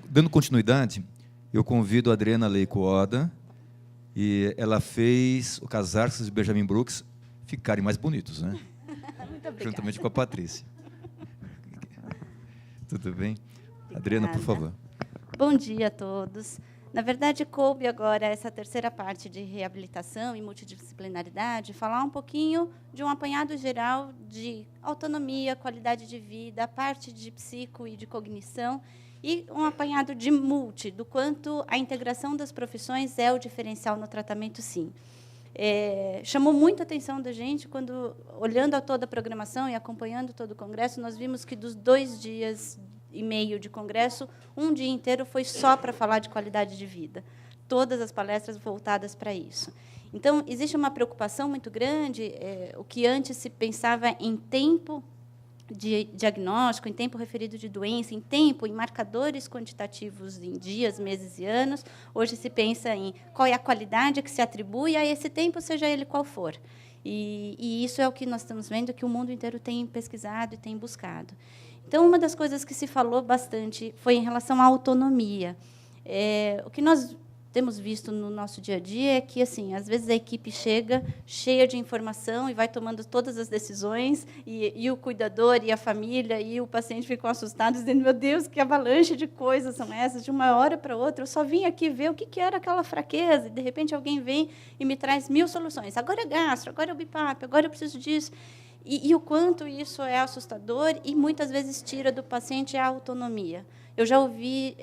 Dando continuidade, eu convido a Adriana Leico Oda, e ela fez o Casarcos e Benjamin Brooks ficarem mais bonitos, né? Muito obrigada. Juntamente com a Patrícia. Tudo bem? Adriana, por favor. Bom dia a todos. Na verdade, coube agora essa terceira parte de reabilitação e multidisciplinaridade, falar um pouquinho de um apanhado geral de autonomia, qualidade de vida, a parte de psico e de cognição, e um apanhado de multi, do quanto a integração das profissões é o diferencial no tratamento, sim. Chamou muita atenção da gente quando, olhando a toda a programação e acompanhando todo o congresso, nós vimos que dos 2 dias e meio de congresso, um dia inteiro foi só para falar de qualidade de vida. Todas as palestras voltadas para isso. Então, existe uma preocupação muito grande, o que antes se pensava em tempo de diagnóstico, em tempo referido de doença, em tempo, em marcadores quantitativos em dias, meses e anos. Hoje se pensa em qual é a qualidade que se atribui a esse tempo, seja ele qual for. E isso é o que nós estamos vendo que o mundo inteiro tem pesquisado e tem buscado. Então, uma das coisas que se falou bastante foi em relação à autonomia. O que nós temos visto no nosso dia a dia é que, assim, às vezes a equipe chega cheia de informação e vai tomando todas as decisões, e o cuidador, e a família, e o paciente ficam assustados, dizendo, meu Deus, que avalanche de coisas são essas, de uma hora para outra. Eu só vim aqui ver o que era aquela fraqueza, e, de repente, alguém vem e me traz 1000 soluções. Agora é gastro, agora é o BIPAP, agora eu preciso disso. E o quanto isso é assustador e, muitas vezes, tira do paciente a autonomia. Eu já ouvi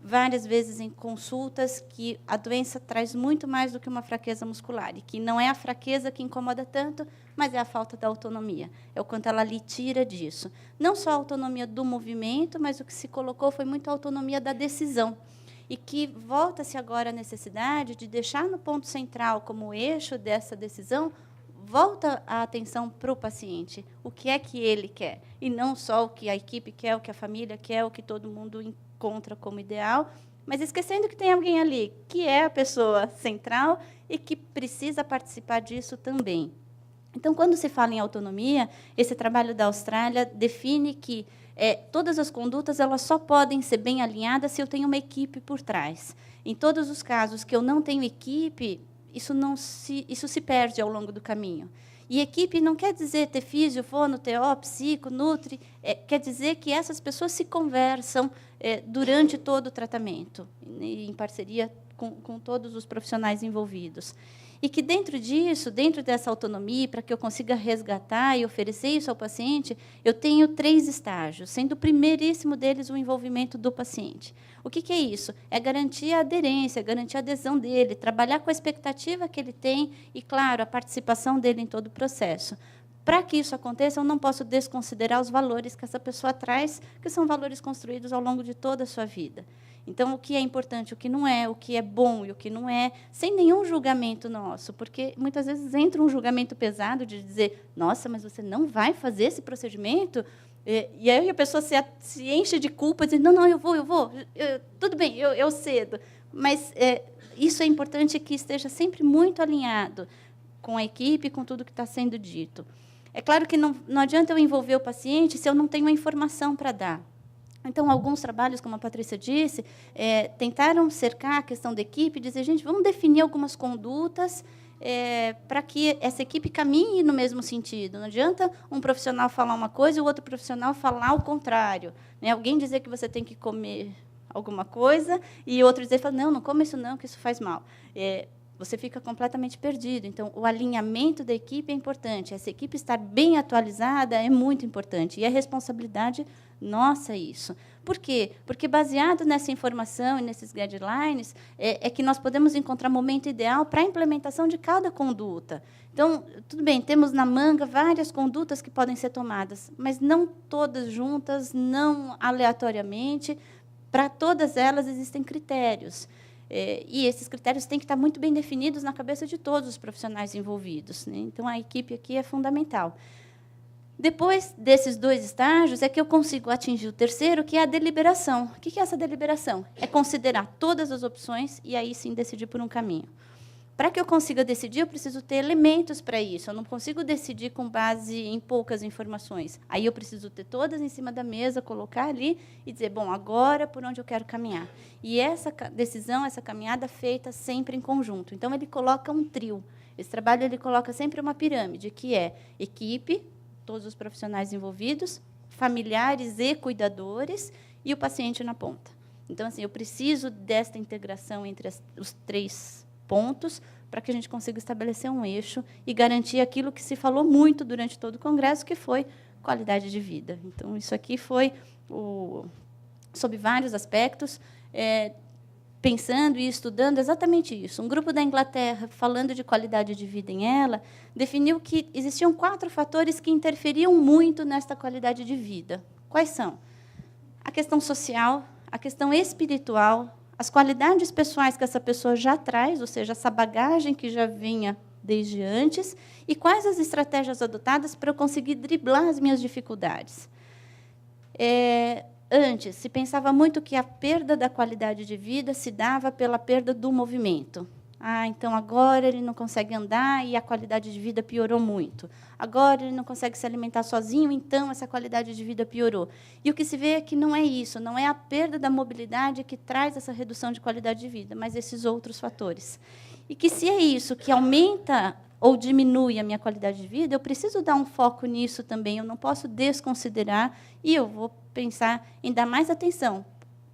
várias vezes em consultas que a doença traz muito mais do que uma fraqueza muscular, e que não é a fraqueza que incomoda tanto, mas é a falta da autonomia. É o quanto ela lhe tira disso. Não só a autonomia do movimento, mas o que se colocou foi muito a autonomia da decisão. E que volta-se agora a necessidade de deixar no ponto central, como eixo dessa decisão, volta a atenção para o paciente, o que é que ele quer, e não só o que a equipe quer, o que a família quer, o que todo mundo encontra como ideal, mas esquecendo que tem alguém ali, que é a pessoa central e que precisa participar disso também. Então, quando se fala em autonomia, esse trabalho da Austrália define que todas as condutas elas só podem ser bem alinhadas se eu tenho uma equipe por trás. Em todos os casos que eu não tenho equipe, isso se perde ao longo do caminho. E equipe não quer dizer ter físio, fono, TO, psico, nutri, quer dizer que essas pessoas se conversam durante todo o tratamento, em parceria com todos os profissionais envolvidos. E que, dentro disso, dentro dessa autonomia, para que eu consiga resgatar e oferecer isso ao paciente, eu tenho 3 estágios, sendo o primeiríssimo deles o envolvimento do paciente. O que é isso? É garantir a aderência, garantir a adesão dele, trabalhar com a expectativa que ele tem e, claro, a participação dele em todo o processo. Para que isso aconteça, eu não posso desconsiderar os valores que essa pessoa traz, que são valores construídos ao longo de toda a sua vida. Então, o que é importante, o que não é, o que é bom e o que não é, sem nenhum julgamento nosso, porque muitas vezes entra um julgamento pesado de dizer, nossa, mas você não vai fazer esse procedimento? E aí a pessoa se enche de culpa, dizendo, não, eu vou, tudo bem, eu cedo. Mas isso é importante que esteja sempre muito alinhado com a equipe, com tudo que está sendo dito. É claro que não adianta eu envolver o paciente se eu não tenho a informação para dar. Então, alguns trabalhos, como a Patrícia disse, tentaram cercar a questão da equipe e dizer, gente, vamos definir algumas condutas para que essa equipe caminhe no mesmo sentido. Não adianta um profissional falar uma coisa e o outro profissional falar o contrário. Né? Alguém dizer que você tem que comer alguma coisa e outro dizer, não coma isso não, que isso faz mal. Você fica completamente perdido. Então, o alinhamento da equipe é importante. Essa equipe estar bem atualizada é muito importante. E é responsabilidade nossa isso. Por quê? Porque, baseado nessa informação e nesses guidelines, é que nós podemos encontrar o momento ideal para a implementação de cada conduta. Então, tudo bem, temos na manga várias condutas que podem ser tomadas, mas não todas juntas, não aleatoriamente. Para todas elas, existem critérios. E esses critérios têm que estar muito bem definidos na cabeça de todos os profissionais envolvidos. Né? Então, a equipe aqui é fundamental. Depois desses 2 estágios, é que eu consigo atingir o terceiro, que é a deliberação. O que é essa deliberação? É considerar todas as opções e, aí sim, decidir por um caminho. Para que eu consiga decidir, eu preciso ter elementos para isso. Eu não consigo decidir com base em poucas informações. Aí eu preciso ter todas em cima da mesa, colocar ali e dizer, bom, agora por onde eu quero caminhar. E essa decisão, essa caminhada feita sempre em conjunto. Então, ele coloca um trio. Esse trabalho ele coloca sempre uma pirâmide, que é equipe, todos os profissionais envolvidos, familiares e cuidadores, e o paciente na ponta. Então, assim, eu preciso desta integração entre os 3 pontos para que a gente consiga estabelecer um eixo e garantir aquilo que se falou muito durante todo o congresso, que foi qualidade de vida. Então, isso aqui foi, sob vários aspectos, pensando e estudando exatamente isso. Um grupo da Inglaterra, falando de qualidade de vida em ela, definiu que existiam 4 fatores que interferiam muito nesta qualidade de vida. Quais são? A questão social, a questão espiritual, as qualidades pessoais que essa pessoa já traz, ou seja, essa bagagem que já vinha desde antes, e quais as estratégias adotadas para eu conseguir driblar as minhas dificuldades. Antes, se pensava muito que a perda da qualidade de vida se dava pela perda do movimento. Então, agora ele não consegue andar e a qualidade de vida piorou muito. Agora ele não consegue se alimentar sozinho, então essa qualidade de vida piorou. E o que se vê é que não é isso, não é a perda da mobilidade que traz essa redução de qualidade de vida, mas esses outros fatores. E que, se é isso que aumenta ou diminui a minha qualidade de vida, eu preciso dar um foco nisso também, eu não posso desconsiderar, e eu vou pensar em dar mais atenção.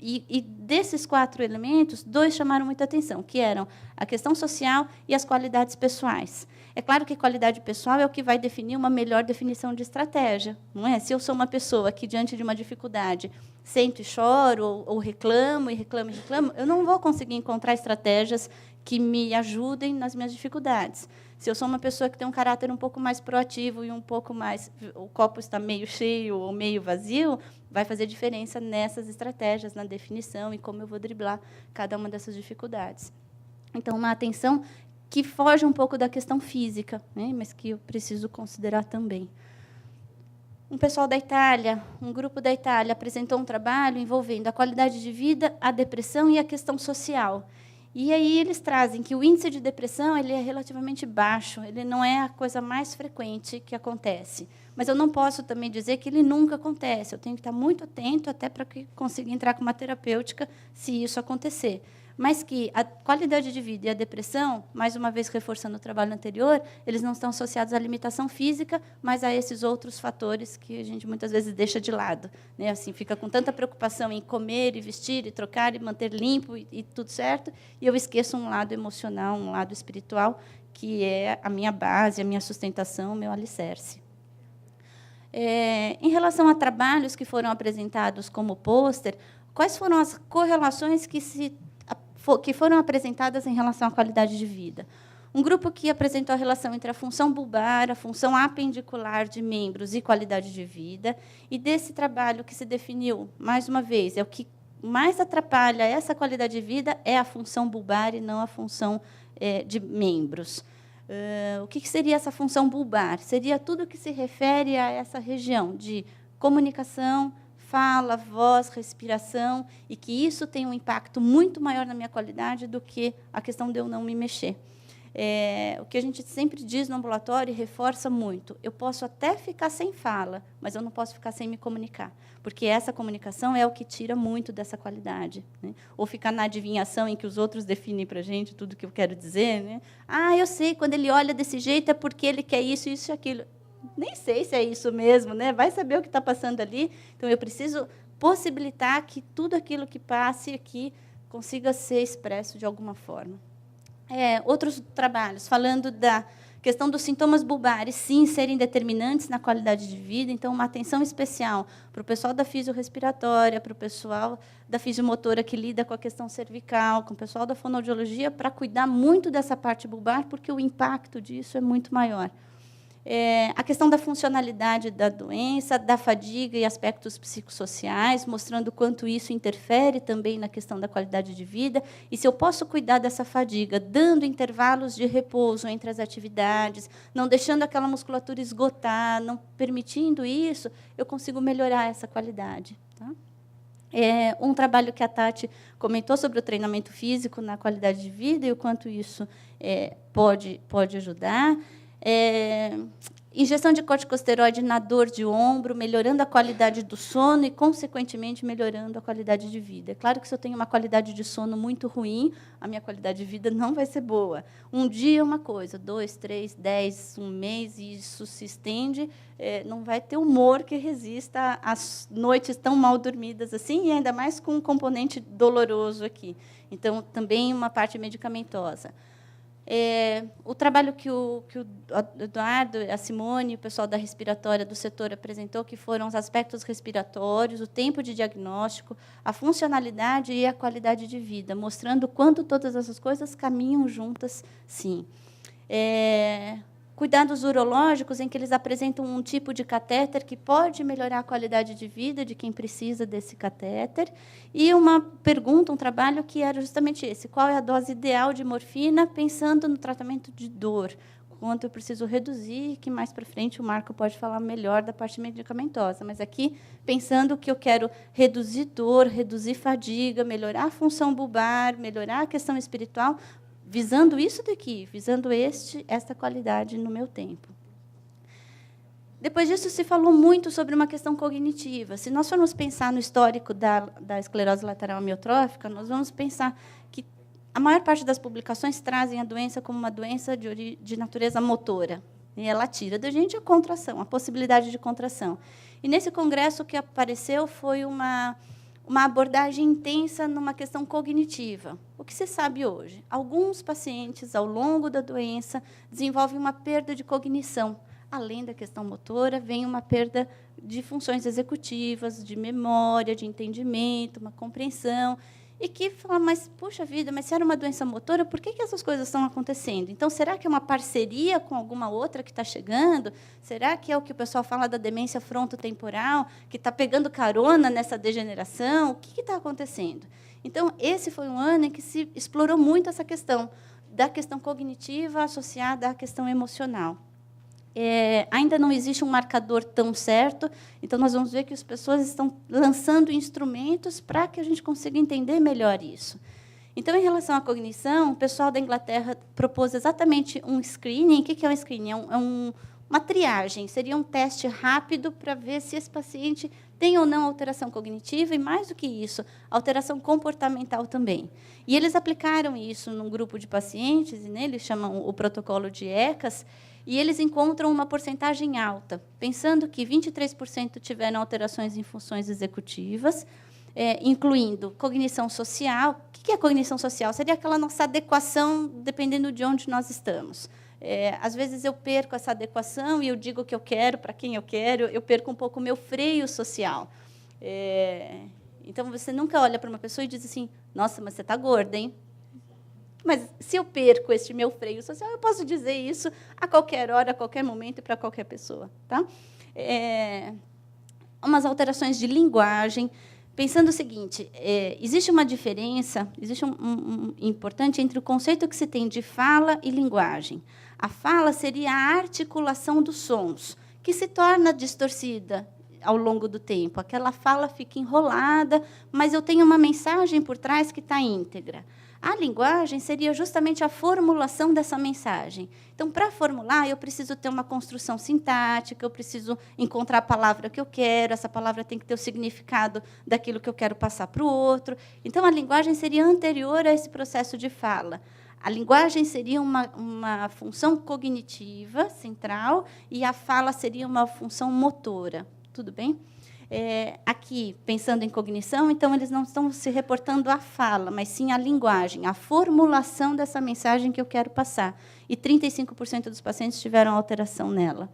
E desses 4 elementos, 2 chamaram muita atenção, que eram a questão social e as qualidades pessoais. É claro que qualidade pessoal é o que vai definir uma melhor definição de estratégia, não é? Se eu sou uma pessoa que, diante de uma dificuldade, sento e choro, ou reclamo, e reclamo, e reclamo, eu não vou conseguir encontrar estratégias que me ajudem nas minhas dificuldades. Se eu sou uma pessoa que tem um caráter um pouco mais proativo e um pouco mais, o copo está meio cheio ou meio vazio, vai fazer diferença nessas estratégias, na definição e como eu vou driblar cada uma dessas dificuldades. Então, uma atenção que foge um pouco da questão física, né, mas que eu preciso considerar também. Um pessoal da Itália, um grupo da Itália, apresentou um trabalho envolvendo a qualidade de vida, a depressão e a questão social. E aí eles trazem que o índice de depressão ele é relativamente baixo, ele não é a coisa mais frequente que acontece. Mas eu não posso também dizer que ele nunca acontece. Eu tenho que estar muito atento até para que consiga entrar com uma terapêutica se isso acontecer. Mas que a qualidade de vida e a depressão, mais uma vez reforçando o trabalho anterior, eles não estão associados à limitação física, mas a esses outros fatores que a gente muitas vezes deixa de lado, né? Assim, fica com tanta preocupação em comer e vestir e trocar e manter limpo e tudo certo, e eu esqueço um lado emocional, um lado espiritual, que é a minha base, a minha sustentação, o meu alicerce. Em relação a trabalhos que foram apresentados como pôster, quais foram as correlações que foram apresentadas em relação à qualidade de vida? Um grupo que apresentou a relação entre a função bulbar, a função apendicular de membros e qualidade de vida, e desse trabalho que se definiu, mais uma vez, é o que mais atrapalha essa qualidade de vida é a função bulbar e não a função de membros. O que seria essa função bulbar? Seria tudo que se refere a essa região de comunicação, fala, voz, respiração, e que isso tem um impacto muito maior na minha qualidade do que a questão de eu não me mexer. O que a gente sempre diz no ambulatório e reforça muito, eu posso até ficar sem fala, mas eu não posso ficar sem me comunicar, porque essa comunicação é o que tira muito dessa qualidade, né? Ou ficar na adivinhação em que os outros definem para a gente tudo o que eu quero dizer, né? Eu sei, quando ele olha desse jeito é porque ele quer isso, isso e aquilo. Nem sei se é isso mesmo, né? Vai saber o que está passando ali. Então, eu preciso possibilitar que tudo aquilo que passe aqui consiga ser expresso de alguma forma. Outros trabalhos, falando da questão dos sintomas bulbares, sim, serem determinantes na qualidade de vida. Então, uma atenção especial para o pessoal da fisiorrespiratória, para o pessoal da fisiomotora que lida com a questão cervical, com o pessoal da fonoaudiologia, para cuidar muito dessa parte bulbar, porque o impacto disso é muito maior. A questão da funcionalidade da doença, da fadiga e aspectos psicossociais, mostrando quanto isso interfere também na questão da qualidade de vida. E se eu posso cuidar dessa fadiga, dando intervalos de repouso entre as atividades, não deixando aquela musculatura esgotar, não permitindo isso, eu consigo melhorar essa qualidade. Tá? Um trabalho que a Tati comentou sobre o treinamento físico na qualidade de vida e o quanto isso pode ajudar. Injeção de corticosteroide na dor de ombro, melhorando a qualidade do sono e, consequentemente, melhorando a qualidade de vida. É claro que, se eu tenho uma qualidade de sono muito ruim, a minha qualidade de vida não vai ser boa. Um dia é uma coisa, 2, 3, 10, um mês, e isso se estende, não vai ter humor que resista às noites tão mal dormidas assim, e ainda mais com um componente doloroso aqui. Então, também uma parte medicamentosa. O trabalho que o Eduardo, a Simone, o pessoal da respiratória do setor apresentou, que foram os aspectos respiratórios, o tempo de diagnóstico, a funcionalidade e a qualidade de vida, mostrando quanto todas essas coisas caminham juntas, sim. Cuidados urológicos, em que eles apresentam um tipo de catéter que pode melhorar a qualidade de vida de quem precisa desse catéter. E uma pergunta, um trabalho que era justamente esse: qual é a dose ideal de morfina, pensando no tratamento de dor? Quanto eu preciso reduzir, que mais para frente o Marco pode falar melhor da parte medicamentosa. Mas aqui, pensando que eu quero reduzir dor, reduzir fadiga, melhorar a função bulbar, melhorar a questão espiritual, visando isso daqui, visando esta qualidade no meu tempo. Depois disso, se falou muito sobre uma questão cognitiva. Se nós formos pensar no histórico da esclerose lateral amiotrófica, nós vamos pensar que a maior parte das publicações trazem a doença como uma doença de natureza motora. E ela tira da gente a contração, a possibilidade de contração. E, nesse congresso, o que apareceu foi uma abordagem intensa numa questão cognitiva. O que se sabe hoje? Alguns pacientes, ao longo da doença, desenvolvem uma perda de cognição. Além da questão motora, vem uma perda de funções executivas, de memória, de entendimento, uma compreensão. E que fala, mas, puxa vida, mas se era uma doença motora, por que essas coisas estão acontecendo? Então, será que é uma parceria com alguma outra que está chegando? Será que é o que o pessoal fala da demência frontotemporal, que está pegando carona nessa degeneração? O que está acontecendo? Então, esse foi um ano em que se explorou muito essa questão, da questão cognitiva associada à questão emocional. Ainda não existe um marcador tão certo, então nós vamos ver que as pessoas estão lançando instrumentos para que a gente consiga entender melhor isso. Então, em relação à cognição, o pessoal da Inglaterra propôs exatamente um screening. O que é um screening? Uma triagem, seria um teste rápido para ver se esse paciente tem ou não alteração cognitiva, e, mais do que isso, alteração comportamental também. E eles aplicaram isso num grupo de pacientes, e eles chamam o protocolo de ECAS, e eles encontram uma porcentagem alta, pensando que 23% tiveram alterações em funções executivas, incluindo cognição social. O que é cognição social? Seria aquela nossa adequação, dependendo de onde nós estamos. Às vezes, eu perco essa adequação e eu digo o que eu quero, para quem eu quero, eu perco um pouco o meu freio social. Então, você nunca olha para uma pessoa e diz assim, nossa, mas você está gorda, hein? Mas, se eu perco este meu freio social, eu posso dizer isso a qualquer hora, a qualquer momento e para qualquer pessoa. Tá? Umas alterações de linguagem. Pensando o seguinte, existe uma diferença, existe um importante entre o conceito que se tem de fala e linguagem. A fala seria a articulação dos sons, que se torna distorcida ao longo do tempo. Aquela fala fica enrolada, mas eu tenho uma mensagem por trás que está íntegra. A linguagem seria justamente a formulação dessa mensagem. Então, para formular, eu preciso ter uma construção sintática, eu preciso encontrar a palavra que eu quero, essa palavra tem que ter o significado daquilo que eu quero passar para o outro. Então, a linguagem seria anterior a esse processo de fala. A linguagem seria uma função cognitiva central e a fala seria uma função motora. Tudo bem? Aqui, pensando em cognição, então, eles não estão se reportando à fala, mas sim à linguagem, à formulação dessa mensagem que eu quero passar. E 35% dos pacientes tiveram alteração nela.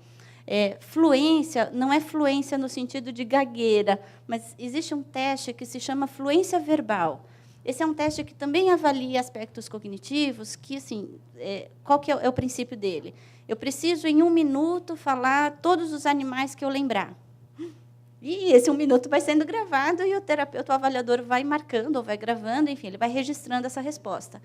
Fluência não é fluência no sentido de gagueira, mas existe um teste que se chama fluência verbal. Esse é um teste que também avalia aspectos cognitivos, que, assim, qual que é o princípio dele? Eu preciso, em 1 minuto, falar todos os animais que eu lembrar. E esse 1 minuto vai sendo gravado e o terapeuta, o avaliador, vai marcando ou vai gravando, enfim, ele vai registrando essa resposta.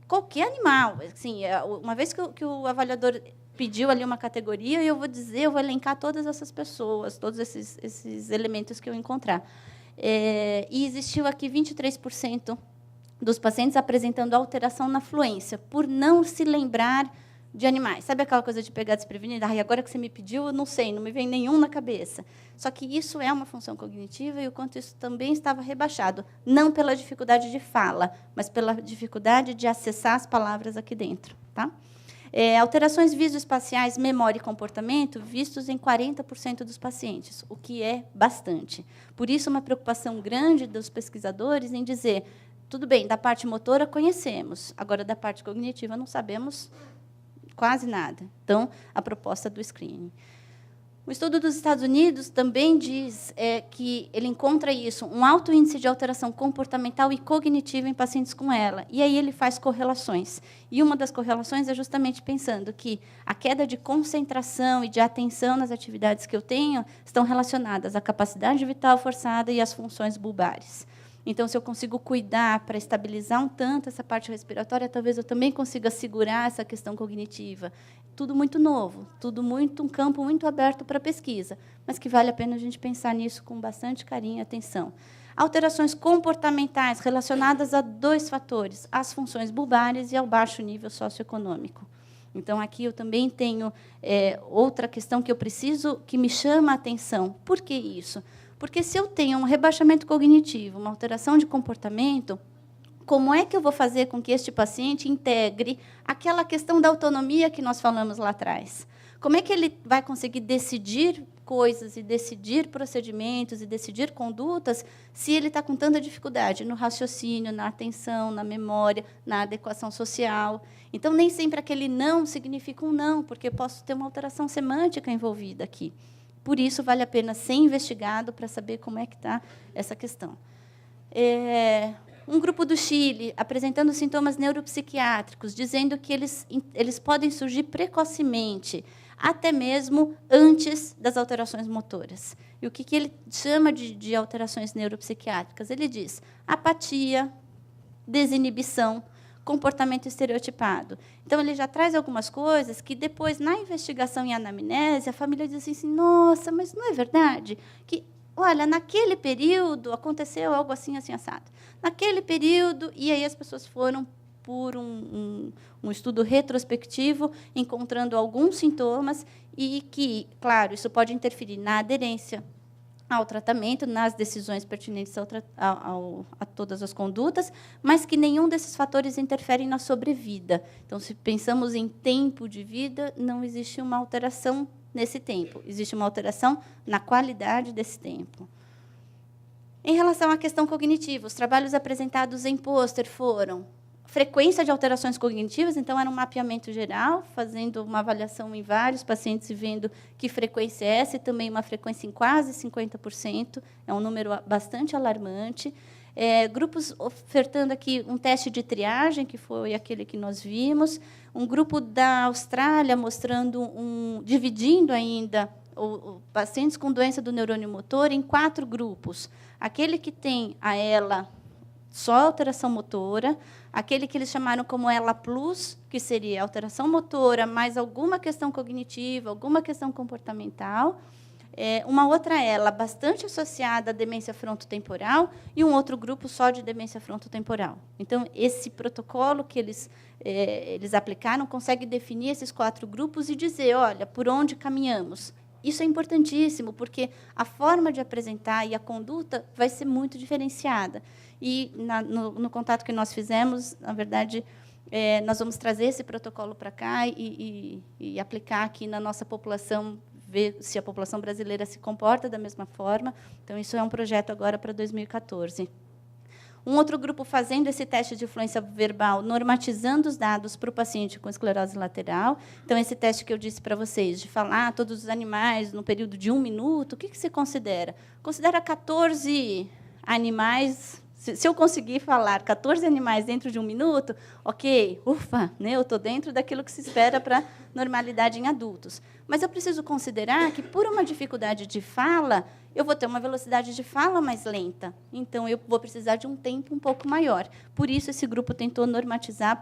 Qualquer animal. Assim, uma vez que o avaliador pediu ali uma categoria, eu vou elencar todas essas pessoas, todos esses elementos que eu encontrar. E existiu aqui 23% dos pacientes apresentando alteração na fluência, por não se lembrar de animais. Sabe aquela coisa de pegar desprevenida? E agora que você me pediu, eu não sei, não me vem nenhum na cabeça. Só que isso é uma função cognitiva e o quanto isso também estava rebaixado, não pela dificuldade de fala, mas pela dificuldade de acessar as palavras aqui dentro. Tá? Alterações visoespaciais, memória e comportamento vistos em 40% dos pacientes, o que é bastante. Por isso, uma preocupação grande dos pesquisadores em dizer, tudo bem, da parte motora conhecemos, agora da parte cognitiva não sabemos quase nada. Então, a proposta do screening. O estudo dos Estados Unidos também diz que ele encontra isso, um alto índice de alteração comportamental e cognitiva em pacientes com ela. E aí ele faz correlações. E uma das correlações é justamente pensando que a queda de concentração e de atenção nas atividades que eu tenho estão relacionadas à capacidade vital forçada e às funções bulbares. Então, se eu consigo cuidar para estabilizar um tanto essa parte respiratória, talvez eu também consiga segurar essa questão cognitiva. Tudo muito novo, tudo muito um campo muito aberto para pesquisa, mas que vale a pena a gente pensar nisso com bastante carinho e atenção. Alterações comportamentais relacionadas a 2 fatores, as funções bulbares e ao baixo nível socioeconômico. Então, aqui eu também tenho outra questão que me chama a atenção. Por que isso? Porque, se eu tenho um rebaixamento cognitivo, uma alteração de comportamento, como é que eu vou fazer com que este paciente integre aquela questão da autonomia que nós falamos lá atrás? Como é que ele vai conseguir decidir coisas e decidir procedimentos e decidir condutas se ele está com tanta dificuldade no raciocínio, na atenção, na memória, na adequação social? Então, nem sempre aquele não significa um não, porque eu posso ter uma alteração semântica envolvida aqui. Por isso, vale a pena ser investigado para saber como é que está essa questão. Um grupo do Chile apresentando sintomas neuropsiquiátricos, dizendo que eles podem surgir precocemente, até mesmo antes das alterações motoras. E o que ele chama de alterações neuropsiquiátricas? Ele diz apatia, desinibição, comportamento estereotipado. Então, ele já traz algumas coisas que, depois, na investigação e anamnese, a família diz assim, nossa, mas não é verdade que, olha, naquele período aconteceu algo assim, assim, assado. Naquele período, e aí as pessoas foram por um estudo retrospectivo, encontrando alguns sintomas, e que, claro, isso pode interferir na aderência ao tratamento, nas decisões pertinentes a todas as condutas, mas que nenhum desses fatores interferem na sobrevida. Então, se pensamos em tempo de vida, não existe uma alteração nesse tempo, existe uma alteração na qualidade desse tempo. Em relação à questão cognitiva, os trabalhos apresentados em pôster foram frequência de alterações cognitivas, então era um mapeamento geral, fazendo uma avaliação em vários pacientes e vendo que frequência é essa, e também uma frequência em quase 50%, é um número bastante alarmante. Grupos ofertando aqui um teste de triagem, que foi aquele que nós vimos, um grupo da Austrália mostrando dividindo ainda pacientes com doença do neurônio motor em 4 grupos. Aquele que tem a ELA só alteração motora, aquele que eles chamaram como ELA Plus, que seria alteração motora, mais alguma questão cognitiva, alguma questão comportamental, uma outra ELA bastante associada à demência frontotemporal e um outro grupo só de demência frontotemporal. Então, esse protocolo que eles aplicaram consegue definir esses 4 grupos e dizer, olha, por onde caminhamos. Isso é importantíssimo, porque a forma de apresentar e a conduta vai ser muito diferenciada. E, no contato que nós fizemos, na verdade, nós vamos trazer esse protocolo para cá e aplicar aqui na nossa população, ver se a população brasileira se comporta da mesma forma. Então, isso é um projeto agora para 2014. Um outro grupo fazendo esse teste de fluência verbal, normatizando os dados para o paciente com esclerose lateral. Então, esse teste que eu disse para vocês, de falar todos os animais no período de 1 minuto, o que se considera? Considera 14 animais. Se eu conseguir falar 14 animais dentro de 1 minuto, ok, ufa, né, eu estou dentro daquilo que se espera para normalidade em adultos. Mas eu preciso considerar que, por uma dificuldade de fala, eu vou ter uma velocidade de fala mais lenta. Então, eu vou precisar de um tempo um pouco maior. Por isso, esse grupo tentou normatizar,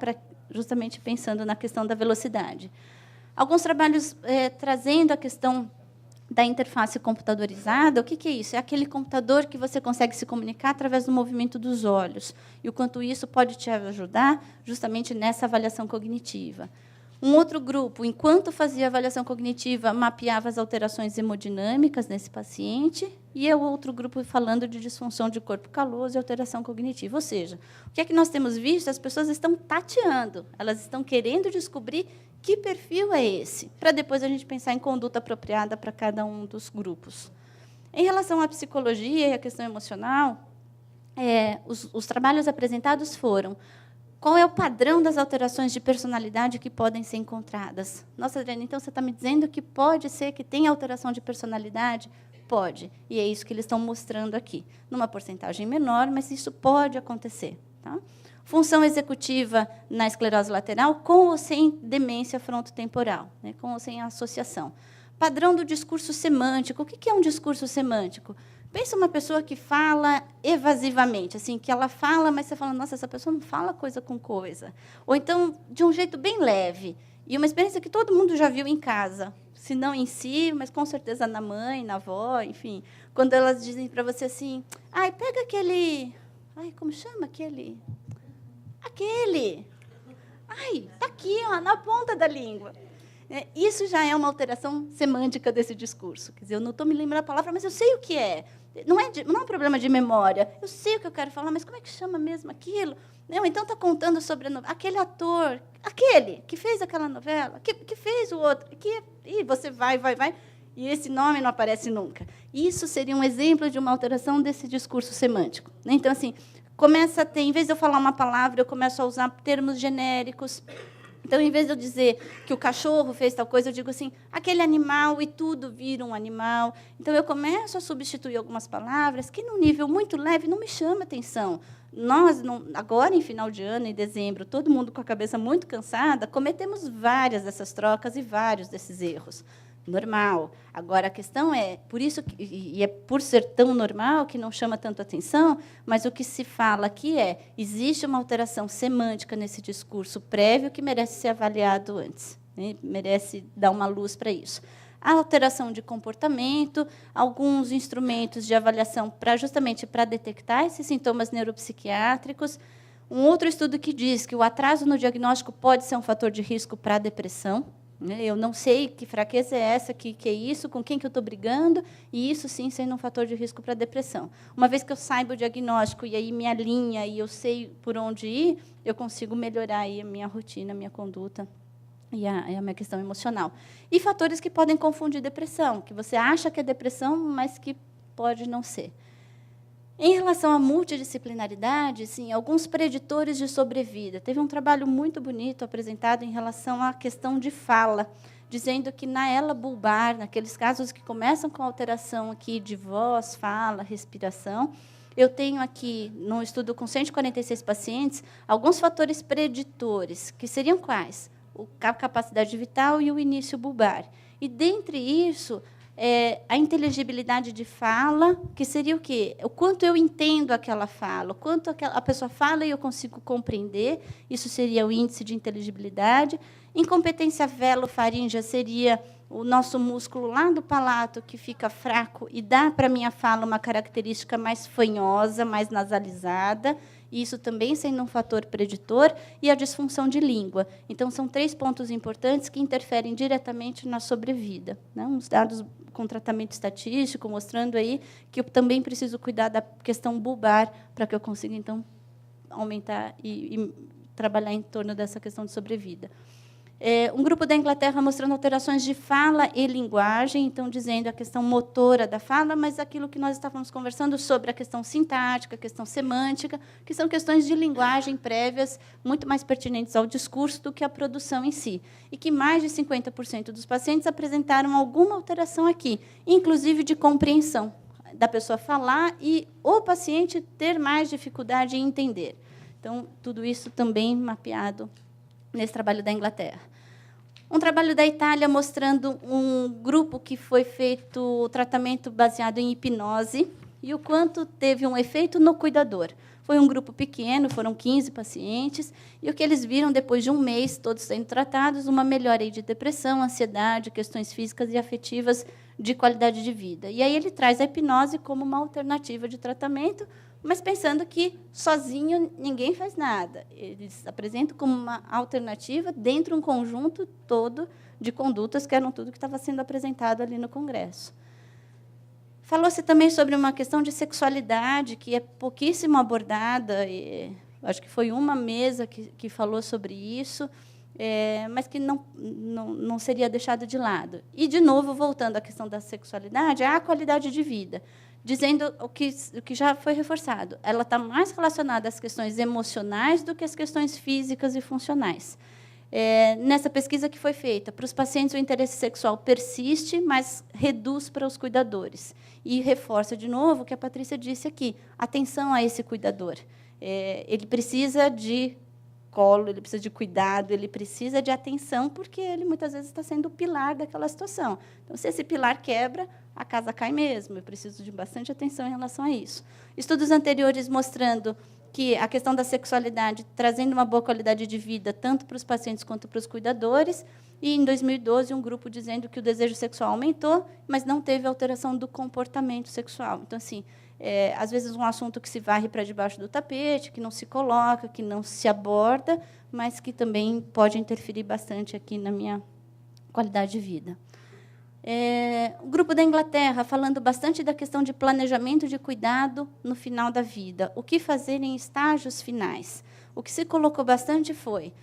justamente pensando na questão da velocidade. Alguns trabalhos trazendo a questão da interface computadorizada. O que é isso? É aquele computador que você consegue se comunicar através do movimento dos olhos, e o quanto isso pode te ajudar justamente nessa avaliação cognitiva. Um outro grupo, enquanto fazia avaliação cognitiva, mapeava as alterações hemodinâmicas nesse paciente, e o outro grupo falando de disfunção de corpo caloso e alteração cognitiva. Ou seja, o que é que nós temos visto? As pessoas estão tateando, elas estão querendo descobrir que perfil é esse, para depois a gente pensar em conduta apropriada para cada um dos grupos. Em relação à psicologia e à questão emocional, os trabalhos apresentados foram: qual é o padrão das alterações de personalidade que podem ser encontradas? Nossa, Adriana, então você está me dizendo que pode ser que tenha alteração de personalidade? Pode, e é isso que eles estão mostrando aqui. Numa porcentagem menor, mas isso pode acontecer. Tá? Função executiva na esclerose lateral, com ou sem demência frontotemporal, né, com ou sem associação. Padrão do discurso semântico. O que é um discurso semântico? Pensa uma pessoa que fala evasivamente, assim, que ela fala, mas você fala, nossa, essa pessoa não fala coisa com coisa. Ou então, de um jeito bem leve. E uma experiência que todo mundo já viu em casa, se não em si, mas com certeza na mãe, na avó, enfim. Quando elas dizem para você assim, ai, pega aquele... Ai, como chama aquele? Aquele. Ai, está aqui, ó, na ponta da língua. Isso já é uma alteração semântica desse discurso. Quer dizer, eu não estou me lembrando a palavra, mas eu sei o que é. Não é um problema de memória. Eu sei o que eu quero falar, mas como é que chama mesmo aquilo? Não, então está contando sobre aquele ator, aquele que fez aquela novela, que fez o outro. E você vai, e esse nome não aparece nunca. Isso seria um exemplo de uma alteração desse discurso semântico. Então, assim, começa a ter, em vez de eu falar uma palavra, eu começo a usar termos genéricos. Então, em vez de eu dizer que o cachorro fez tal coisa, eu digo assim, aquele animal, e tudo vira um animal. Então, eu começo a substituir algumas palavras que, num nível muito leve, não me chama atenção. Nós, agora, em final de ano, em dezembro, todo mundo com a cabeça muito cansada, cometemos várias dessas trocas e vários desses erros. Normal. Agora, a questão é, por isso, e é por ser tão normal que não chama tanto atenção, mas o que se fala aqui é, existe uma alteração semântica nesse discurso prévio que merece ser avaliado antes, né? Merece dar uma luz para isso. A alteração de comportamento, alguns instrumentos de avaliação justamente para detectar esses sintomas neuropsiquiátricos. Um outro estudo que diz que o atraso no diagnóstico pode ser um fator de risco para a depressão. Eu não sei que fraqueza é essa, que é isso, com quem que eu estou brigando, e isso, sim, sendo um fator de risco para a depressão. Uma vez que eu saiba o diagnóstico e aí me alinha e eu sei por onde ir, eu consigo melhorar aí a minha rotina, a minha conduta e a minha questão emocional. E fatores que podem confundir depressão, que você acha que é depressão, mas que pode não ser. Em relação à multidisciplinaridade, sim, alguns preditores de sobrevida. Teve um trabalho muito bonito apresentado em relação à questão de fala, dizendo que na ela bulbar, naqueles casos que começam com alteração aqui de voz, fala, respiração, eu tenho aqui, num estudo com 146 pacientes, alguns fatores preditores, que seriam quais? A capacidade vital e o início bulbar. E, dentre isso, a inteligibilidade de fala, que seria o quê? O quanto eu entendo aquela fala, o quanto a pessoa fala e eu consigo compreender, isso seria o índice de inteligibilidade. Incompetência velofaríngea seria o nosso músculo lá do palato que fica fraco e dá para a minha fala uma característica mais fanhosa, mais nasalizada, isso também sendo um fator preditor, e a disfunção de língua. Então, são 3 pontos importantes que interferem diretamente na sobrevida. Né? Uns dados com tratamento estatístico, mostrando aí que eu também preciso cuidar da questão bulbar para que eu consiga, então, aumentar e trabalhar em torno dessa questão de sobrevida. Um grupo da Inglaterra mostrando alterações de fala e linguagem, então, dizendo a questão motora da fala, mas aquilo que nós estávamos conversando sobre a questão sintática, a questão semântica, que são questões de linguagem prévias, muito mais pertinentes ao discurso do que à produção em si. E que mais de 50% dos pacientes apresentaram alguma alteração aqui, inclusive de compreensão da pessoa falar e o paciente ter mais dificuldade em entender. Então, tudo isso também mapeado nesse trabalho da Inglaterra. Um trabalho da Itália mostrando um grupo que foi feito o tratamento baseado em hipnose e o quanto teve um efeito no cuidador. Foi um grupo pequeno, foram 15 pacientes, e o que eles viram depois de um mês, todos sendo tratados, uma melhora aí de depressão, ansiedade, questões físicas e afetivas de qualidade de vida. E aí ele traz a hipnose como uma alternativa de tratamento, mas pensando que sozinho ninguém faz nada. Eles apresentam como uma alternativa dentro de um conjunto todo de condutas, que eram tudo que estava sendo apresentado ali no Congresso. Falou-se também sobre uma questão de sexualidade, que é pouquíssimo abordada, e acho que foi uma mesa que falou sobre isso, mas que não seria deixado de lado. E, de novo, voltando à questão da sexualidade, a qualidade de vida, dizendo o que já foi reforçado. Ela está mais relacionada às questões emocionais do que às questões físicas e funcionais. Nessa pesquisa que foi feita, para os pacientes o interesse sexual persiste, mas reduz para os cuidadores. E reforça, de novo, o que a Patrícia disse aqui, atenção a esse cuidador. Ele precisa de colo, ele precisa de cuidado, ele precisa de atenção, porque ele, muitas vezes, está sendo o pilar daquela situação. Então, se esse pilar quebra, a casa cai mesmo. Eu preciso de bastante atenção em relação a isso. Estudos anteriores mostrando que a questão da sexualidade, trazendo uma boa qualidade de vida, tanto para os pacientes quanto para os cuidadores, e, em 2012, um grupo dizendo que o desejo sexual aumentou, mas não teve alteração do comportamento sexual. Então, assim, às vezes, um assunto que se varre para debaixo do tapete, que não se coloca, que não se aborda, mas que também pode interferir bastante aqui na minha qualidade de vida. O grupo da Inglaterra, falando bastante da questão de planejamento de cuidado no final da vida. O que fazer em estágios finais? O que se colocou bastante foi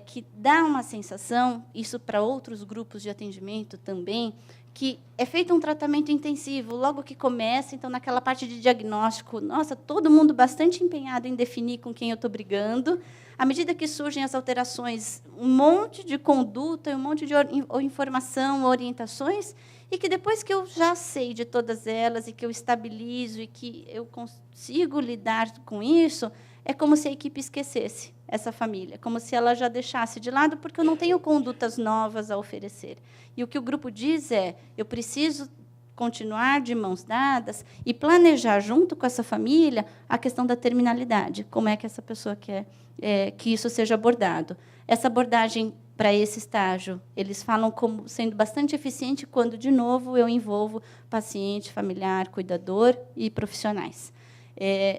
que dá uma sensação, isso para outros grupos de atendimento também, que é feito um tratamento intensivo logo que começa, então, naquela parte de diagnóstico, nossa, todo mundo bastante empenhado em definir com quem eu estou brigando. À medida que surgem as alterações, um monte de conduta, um monte de informação, orientações, e que, depois que eu já sei de todas elas e que eu estabilizo e que eu consigo lidar com isso, é como se a equipe esquecesse essa família, como se ela já deixasse de lado, porque eu não tenho condutas novas a oferecer. E o que o grupo diz eu preciso continuar de mãos dadas e planejar, junto com essa família, a questão da terminalidade, como é que essa pessoa quer que isso seja abordado. Essa abordagem para esse estágio, eles falam como sendo bastante eficiente quando, de novo, eu envolvo paciente, familiar, cuidador e profissionais.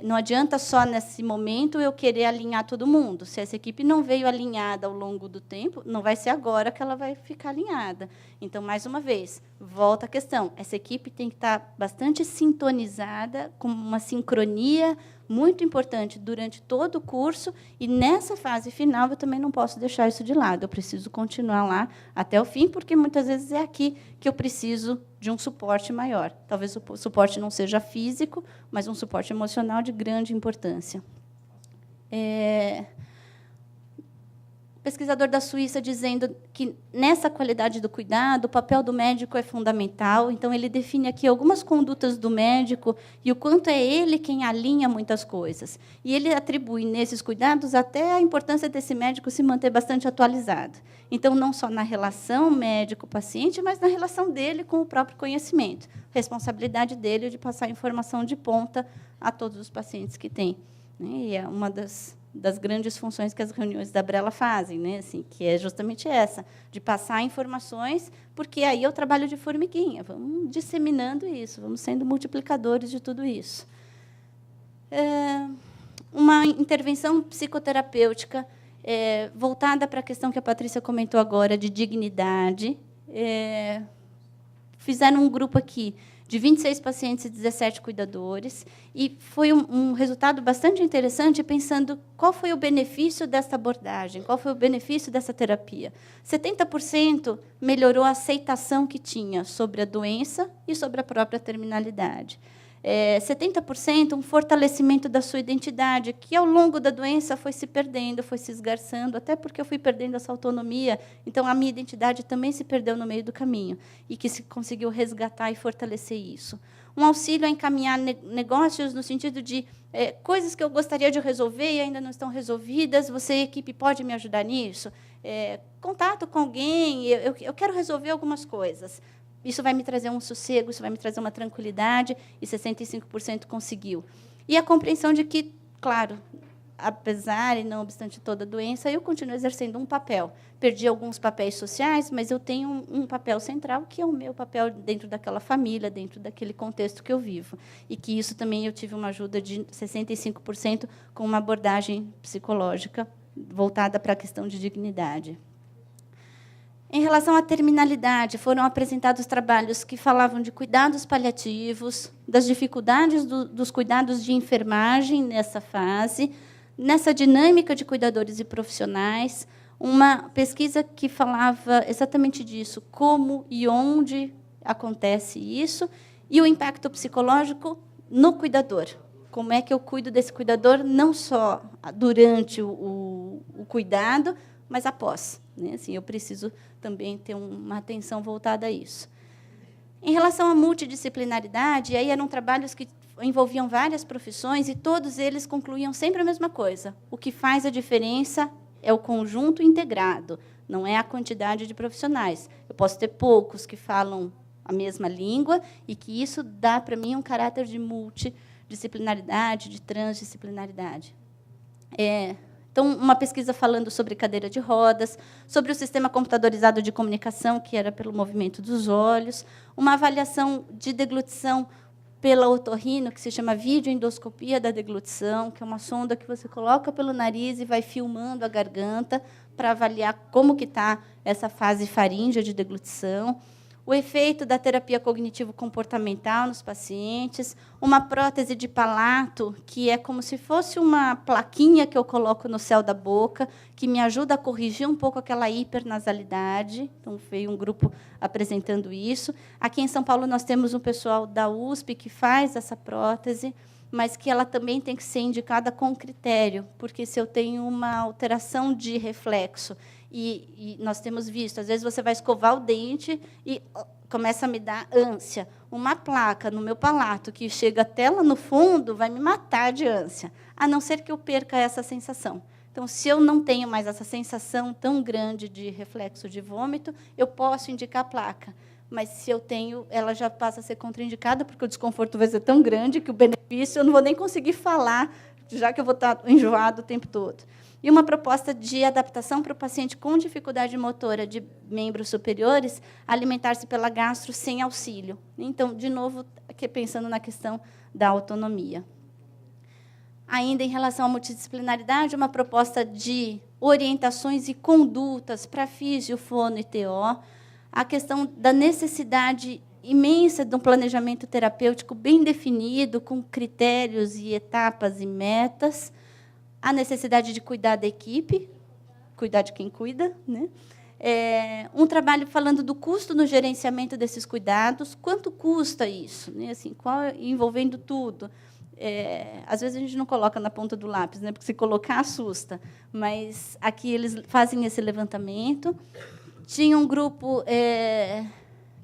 Não adianta só, nesse momento, eu querer alinhar todo mundo. Se essa equipe não veio alinhada ao longo do tempo, não vai ser agora que ela vai ficar alinhada. Então, mais uma vez, volta à questão. Essa equipe tem que estar bastante sintonizada, com uma sincronia muito importante durante todo o curso, e, nessa fase final, eu também não posso deixar isso de lado. Eu preciso continuar lá até o fim, porque, muitas vezes, é aqui que eu preciso de um suporte maior. Talvez o suporte não seja físico, mas um suporte emocional de grande importância. Pesquisador da Suíça dizendo que, nessa qualidade do cuidado, o papel do médico é fundamental. Então, ele define aqui algumas condutas do médico e o quanto é ele quem alinha muitas coisas. E ele atribui, nesses cuidados, até a importância desse médico se manter bastante atualizado. Então, não só na relação médico-paciente, mas na relação dele com o próprio conhecimento. Responsabilidade dele de passar informação de ponta a todos os pacientes que tem. E é uma das grandes funções que as reuniões da Brela fazem, né? Assim, que é justamente essa, de passar informações, porque aí é o trabalho de formiguinha. Vamos disseminando isso, vamos sendo multiplicadores de tudo isso. Uma intervenção psicoterapêutica voltada para a questão que a Patrícia comentou agora, de dignidade. Fizeram um grupo aqui de 26 pacientes e 17 cuidadores, e foi um resultado bastante interessante, pensando qual foi o benefício dessa abordagem, qual foi o benefício dessa terapia. 70% melhorou a aceitação que tinha sobre a doença e sobre a própria terminalidade. 70% um fortalecimento da sua identidade, que, ao longo da doença, foi se perdendo, foi se esgarçando, até porque eu fui perdendo essa autonomia, então a minha identidade também se perdeu no meio do caminho, e que se conseguiu resgatar e fortalecer isso. Um auxílio a encaminhar negócios no sentido de coisas que eu gostaria de resolver e ainda não estão resolvidas, você, equipe, pode me ajudar nisso? Contato com alguém, eu quero resolver algumas coisas. Isso vai me trazer um sossego, isso vai me trazer uma tranquilidade, e 65% conseguiu. E a compreensão de que, claro, apesar e não obstante toda a doença, eu continuo exercendo um papel. Perdi alguns papéis sociais, mas eu tenho um papel central, que é o meu papel dentro daquela família, dentro daquele contexto que eu vivo. E que isso também eu tive uma ajuda de 65% com uma abordagem psicológica voltada para a questão de dignidade. Em relação à terminalidade, foram apresentados trabalhos que falavam de cuidados paliativos, das dificuldades dos cuidados de enfermagem nessa fase, nessa dinâmica de cuidadores e profissionais, uma pesquisa que falava exatamente disso, como e onde acontece isso, e o impacto psicológico no cuidador. Como é que eu cuido desse cuidador, não só durante o cuidado, mas após. Né? Assim, eu preciso também ter uma atenção voltada a isso. Em relação à multidisciplinaridade, aí eram trabalhos que envolviam várias profissões e todos eles concluíam sempre a mesma coisa. O que faz a diferença é o conjunto integrado, não é a quantidade de profissionais. Eu posso ter poucos que falam a mesma língua e que isso dá, para mim, um caráter de multidisciplinaridade, de transdisciplinaridade. Então, uma pesquisa falando sobre cadeira de rodas, sobre o sistema computadorizado de comunicação, que era pelo movimento dos olhos, uma avaliação de deglutição pela otorrino, que se chama videoendoscopia da deglutição, que é uma sonda que você coloca pelo nariz e vai filmando a garganta para avaliar como que está essa fase faríngea de deglutição. O efeito da terapia cognitivo-comportamental nos pacientes, uma prótese de palato, que é como se fosse uma plaquinha que eu coloco no céu da boca, que me ajuda a corrigir um pouco aquela hipernasalidade. Então, veio um grupo apresentando isso. Aqui em São Paulo, nós temos um pessoal da USP que faz essa prótese, mas que ela também tem que ser indicada com critério, porque se eu tenho uma alteração de reflexo, e nós temos visto, às vezes você vai escovar o dente e começa a me dar ânsia. Uma placa no meu palato que chega até lá no fundo vai me matar de ânsia, a não ser que eu perca essa sensação. Então, se eu não tenho mais essa sensação tão grande de reflexo de vômito, eu posso indicar a placa. Mas, se eu tenho, ela já passa a ser contraindicada, porque o desconforto vai ser tão grande que o benefício eu não vou nem conseguir falar, já que eu vou estar enjoado o tempo todo. E uma proposta de adaptação para o paciente com dificuldade motora de membros superiores alimentar-se pela gastro sem auxílio. Então, de novo, aqui pensando na questão da autonomia. Ainda em relação à multidisciplinaridade, uma proposta de orientações e condutas para físio, fono e TO, a questão da necessidade imensa de um planejamento terapêutico bem definido, com critérios e etapas e metas, a necessidade de cuidar da equipe, cuidar de quem cuida, né? Um trabalho falando do custo no gerenciamento desses cuidados, quanto custa isso, né? Assim, envolvendo tudo. Às vezes a gente não coloca na ponta do lápis, né? Porque se colocar assusta, mas aqui eles fazem esse levantamento. Tinha um grupo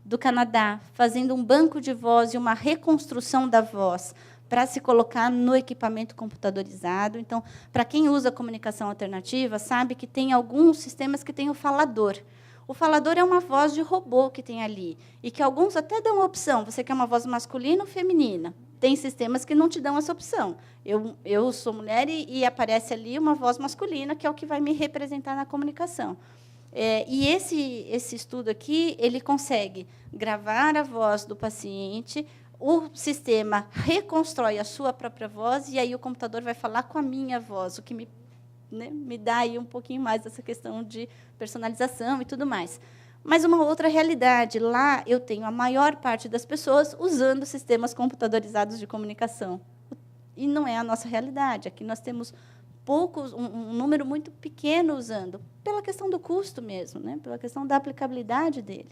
do Canadá fazendo um banco de voz e uma reconstrução da voz para se colocar no equipamento computadorizado. Então, para quem usa comunicação alternativa, sabe que tem alguns sistemas que têm o falador. O falador é uma voz de robô que tem ali, e que alguns até dão a opção, você quer uma voz masculina ou feminina? Tem sistemas que não te dão essa opção. Eu sou mulher e aparece ali uma voz masculina, que é o que vai me representar na comunicação. E esse estudo aqui, ele consegue gravar a voz do paciente, o sistema reconstrói a sua própria voz, e aí o computador vai falar com a minha voz, o que me dá aí um pouquinho mais dessa questão de personalização e tudo mais. Mas uma outra realidade, lá eu tenho a maior parte das pessoas usando sistemas computadorizados de comunicação. E não é a nossa realidade. Aqui nós temos poucos, um número muito pequeno usando, pela questão do custo mesmo, né? Pela questão da aplicabilidade dele.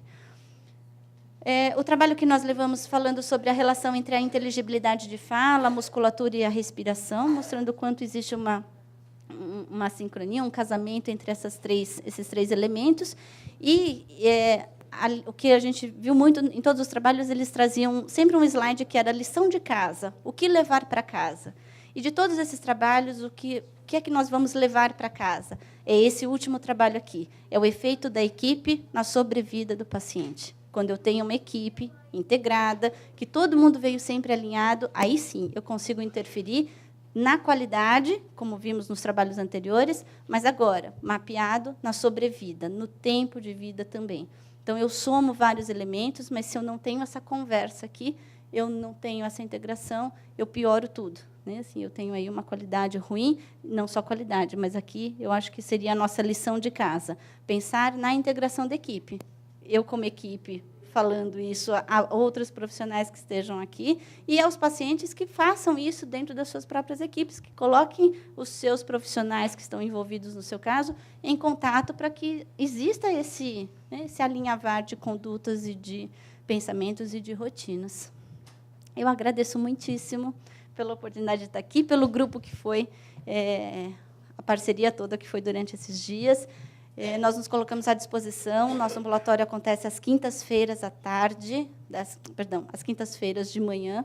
O trabalho que nós levamos falando sobre a relação entre a inteligibilidade de fala, a musculatura e a respiração, mostrando o quanto existe uma sincronia, um casamento entre esses três elementos. E o que a gente viu muito em todos os trabalhos, eles traziam sempre um slide que era a lição de casa, o que levar para casa. E, de todos esses trabalhos, o que é que nós vamos levar para casa? É esse último trabalho aqui, é o efeito da equipe na sobrevida do paciente. Quando eu tenho uma equipe integrada, que todo mundo veio sempre alinhado, aí sim eu consigo interferir na qualidade, como vimos nos trabalhos anteriores, mas agora mapeado na sobrevida, no tempo de vida também. Então, eu somo vários elementos, mas se eu não tenho essa conversa aqui, eu não tenho essa integração, eu pioro tudo. Né? Assim, eu tenho aí uma qualidade ruim, não só qualidade, mas aqui eu acho que seria a nossa lição de casa, pensar na integração da equipe. Eu, como equipe, falando isso a outros profissionais que estejam aqui e aos pacientes que façam isso dentro das suas próprias equipes, que coloquem os seus profissionais que estão envolvidos no seu caso em contato para que exista esse, né, esse alinhavar de condutas e de pensamentos e de rotinas. Eu agradeço muitíssimo pela oportunidade de estar aqui, pelo grupo que foi, a parceria toda que foi durante esses dias. Nós nos colocamos à disposição. Nosso ambulatório acontece às quintas-feiras à tarde, às quintas-feiras de manhã,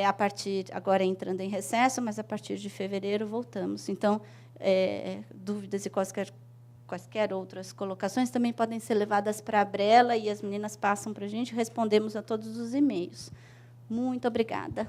a partir, agora entrando em recesso, mas a partir de fevereiro voltamos. Então, dúvidas e quaisquer outras colocações também podem ser levadas para a Brela e as meninas passam para a gente, respondemos a todos os e-mails. Muito obrigada.